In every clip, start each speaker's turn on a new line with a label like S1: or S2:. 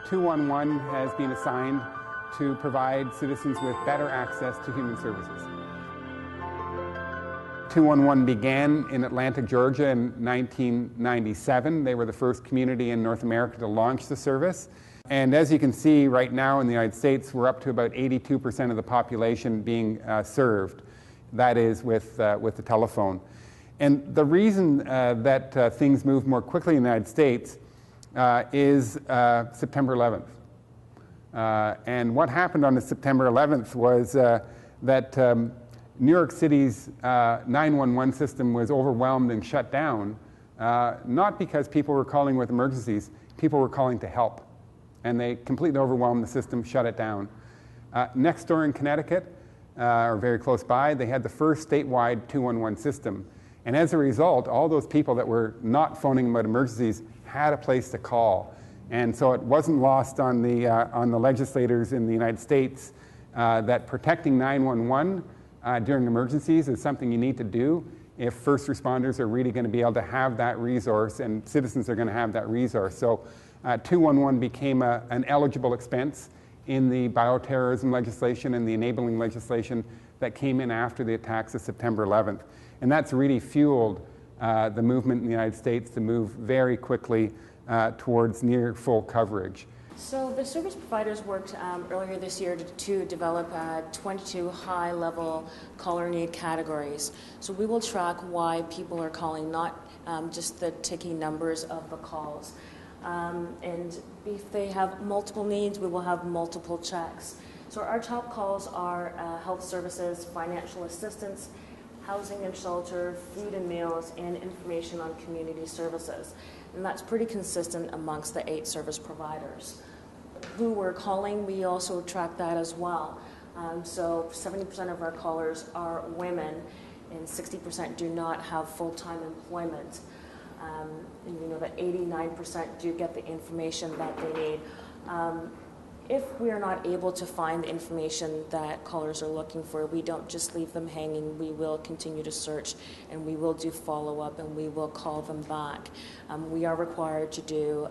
S1: 211 has been assigned to provide citizens with better access to human services. 211 began in Atlanta, Georgia in 1997. They were the first community in North America to launch the service. And as you can see right now in the United States, we're up to about 82% of the population being served. That is with the telephone. And the reason that things move more quickly in the United States is September 11th. And what happened on the September 11th was that New York City's 911 system was overwhelmed and shut down, not because people were calling with emergencies, people were calling to help. And they completely overwhelmed the system, shut it down. Next door in Connecticut, or very close by, they had the first statewide 211 system. And as a result, all those people that were not phoning about emergencies had a place to call. And so it wasn't lost on the legislators in the United States that protecting 911 during emergencies is something you need to do if first responders are really going to be able to have that resource and citizens are going to have that resource. So 211 became an eligible expense in the bioterrorism legislation and the enabling legislation that came in after the attacks of September 11th. And that's really fueled the movement in the United States to move very quickly towards near full coverage.
S2: So the service providers worked earlier this year to develop 22 high-level caller need categories. So we will track why people are calling, not just the ticking numbers of the calls. And if they have multiple needs, we will have multiple checks. So our top calls are health services, financial assistance, housing and shelter, food and meals, and information on community services. And that's pretty consistent amongst the 8 service providers. Who we're calling, we also track that as well. So 70% of our callers are women, and 60% do not have full-time employment. And you know that 89% do get the information that they need. If we are not able to find the information that callers are looking for, we don't just leave them hanging. We will continue to search, and we will do follow-up, and we will call them back. We are required to do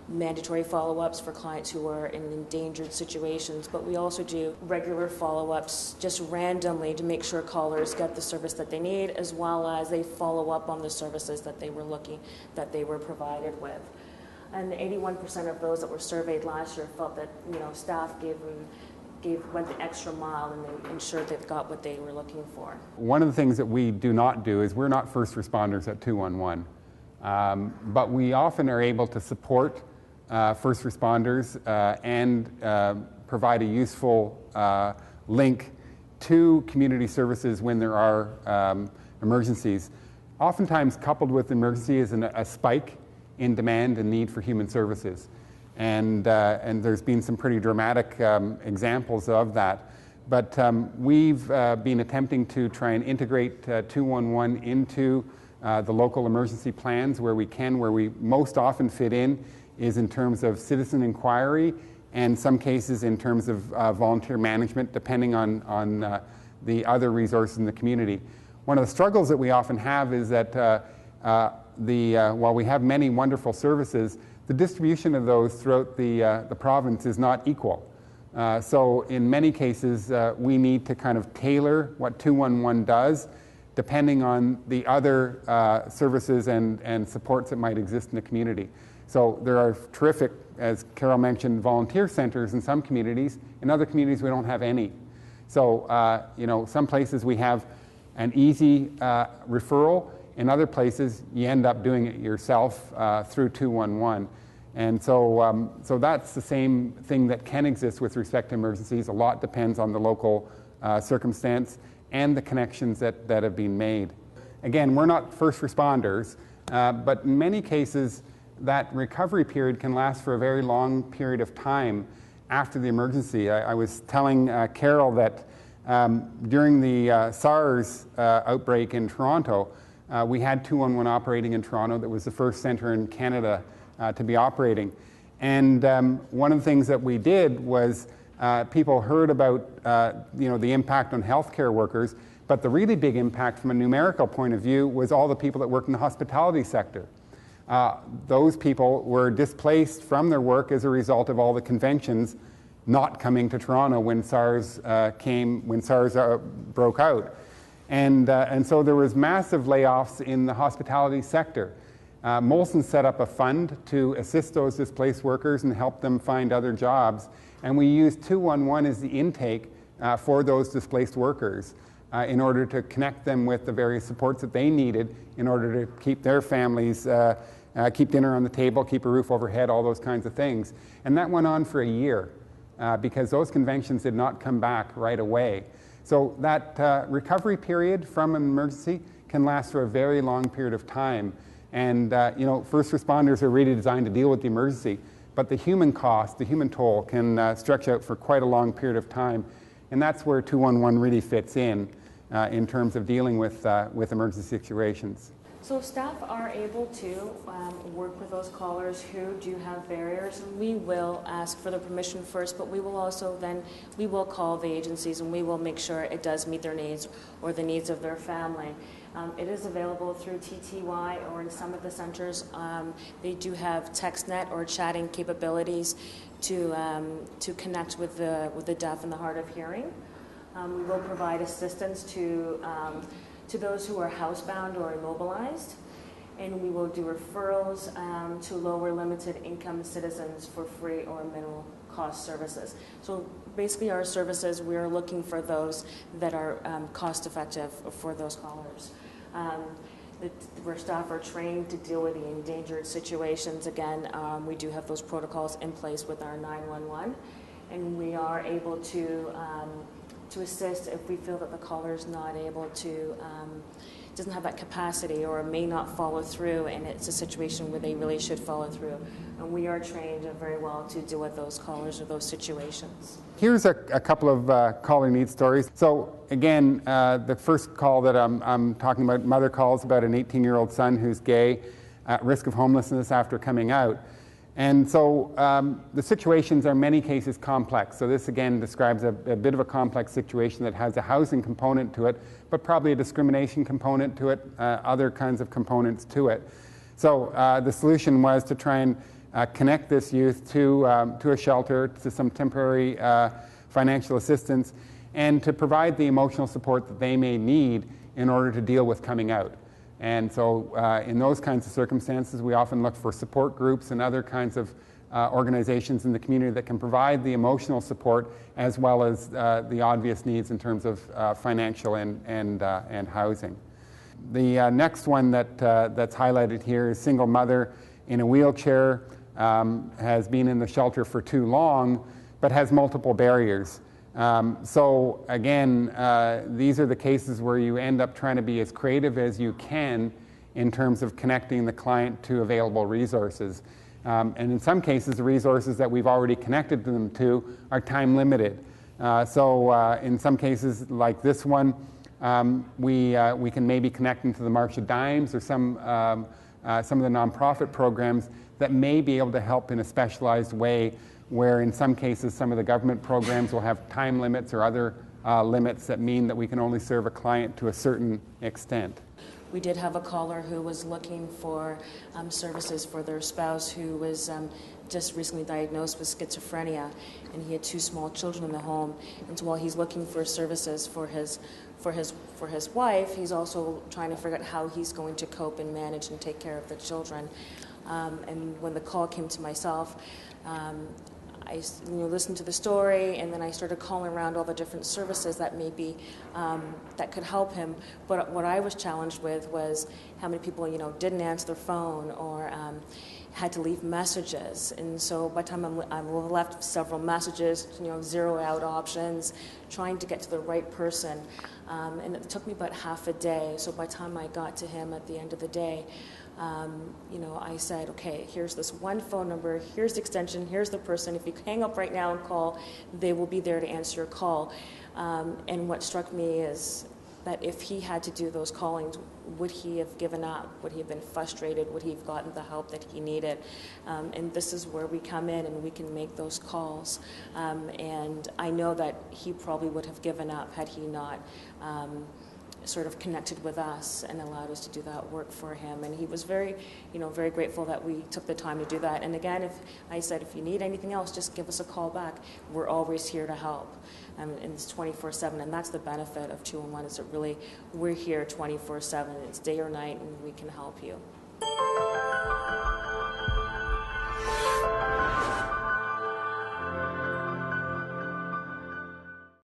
S2: mandatory follow-ups for clients who are in endangered situations, but we also do regular follow-ups just randomly to make sure callers get the service that they need, as well as they follow up on the services that they were provided with. And 81% of those that were surveyed last year felt that staff went the extra mile and they ensured they've got what they were looking for.
S1: One of the things that we do not do is we're not first responders at 211, but we often are able to support first responders and provide a useful link to community services when there are emergencies. Oftentimes coupled with emergency is a spike in demand and need for human services. And there's been some pretty dramatic examples of that. But we've been attempting to try and integrate 211 into the local emergency plans where we can. Where we most often fit in is in terms of citizen inquiry and some cases in terms of volunteer management, depending on the other resources in the community. One of the struggles that we often have is that while we have many wonderful services, the distribution of those throughout the province is not equal. So in many cases, we need to kind of tailor what 211 does depending on the other services and supports that might exist in the community. So there are terrific, as Carroll mentioned, volunteer centers in some communities. In other communities, we don't have any. So, some places we have an easy referral. In other places, you end up doing it yourself through 211. And so that's the same thing that can exist with respect to emergencies. A lot depends on the local circumstance and the connections that have been made. Again, we're not first responders, but in many cases, that recovery period can last for a very long period of time after the emergency. I was telling Carroll that during the SARS outbreak in Toronto, we had 211 operating in Toronto. That was the first center in Canada to be operating. And one of the things that we did was people heard about the impact on healthcare workers, but the really big impact from a numerical point of view was all the people that work in the hospitality sector. those people were displaced from their work as a result of all the conventions not coming to Toronto when SARS broke out. And so there was massive layoffs in the hospitality sector. Molson set up a fund to assist those displaced workers and help them find other jobs. And we used 211 as the intake for those displaced workers in order to connect them with the various supports that they needed in order to keep their families, keep dinner on the table, keep a roof overhead, all those kinds of things. And that went on for a year because those conventions did not come back right away. So that recovery period from an emergency can last for a very long period of time. And first responders are really designed to deal with the emergency, but the human cost, the human toll can stretch out for quite a long period of time. And that's where 211 really fits in terms of dealing with emergency situations.
S2: So staff are able to work with those callers who do have barriers, and we will ask for their permission first, but we will also then, we will call the agencies and we will make sure it does meet their needs or the needs of their family. It is available through TTY, or in some of the centers they do have TextNet or chatting capabilities to connect with the deaf and the hard of hearing. We will provide assistance to those who are housebound or immobilized, and we will do referrals to lower limited income citizens for free or minimal cost services. So basically our services, we're looking for those that are cost effective for those callers. Where staff are trained to deal with the endangered situations, again, we do have those protocols in place with our 911, and we are able to assist if we feel that the caller is not able to, doesn't have that capacity or may not follow through, and it's a situation where they really should follow through. And we are trained very well to deal with those callers or those situations.
S1: Here's a couple of caller need stories. So again, the first call that I'm talking about, mother calls about an 18-year-old son who's gay, at risk of homelessness after coming out. And so the situations are in many cases complex. So this again describes a bit of a complex situation that has a housing component to it, but probably a discrimination component to it, other kinds of components to it. So the solution was to try and connect this youth to a shelter, to some temporary financial assistance, and to provide the emotional support that they may need in order to deal with coming out. And so in those kinds of circumstances, we often look for support groups and other kinds of organizations in the community that can provide the emotional support as well as the obvious needs in terms of financial and housing. The next one that's highlighted here is single mother in a wheelchair, has been in the shelter for too long, but has multiple barriers. So again, these are the cases where you end up trying to be as creative as you can in terms of connecting the client to available resources. And in some cases, the resources that we've already connected them to are time limited. So in some cases like this one, we can maybe connect them to the March of Dimes or some of the nonprofit programs that may be able to help in a specialized way, where in some cases some of the government programs will have time limits or other limits that mean that we can only serve a client to a certain extent.
S2: We did have a caller who was looking for services for their spouse who was just recently diagnosed with schizophrenia, and he had 2 small children in the home. And so while he's looking for services for his wife, he's also trying to figure out how he's going to cope and manage and take care of the children. And when the call came to myself, I listened to the story, and then I started calling around all the different services that maybe that could help him. But what I was challenged with was how many people didn't answer their phone or had to leave messages. And so by the time I left several messages, zero out options, trying to get to the right person, and it took me about half a day. So by the time I got to him at the end of the day, I said, okay, here's this one phone number, here's the extension, here's the person. If you hang up right now and call, they will be there to answer your call. And what struck me is that if he had to do those callings, would he have given up? Would he have been frustrated? Would he have gotten the help that he needed? And this is where we come in and we can make those calls. And I know that he probably would have given up had he not sort of connected with us and allowed us to do that work for him. And he was very, very grateful that we took the time to do that. And again, if you need anything else, just give us a call back. We're always here to help. And it's 24/7, and that's the benefit of 211, is that really we're here 24/7. It's day or night, and we can help you.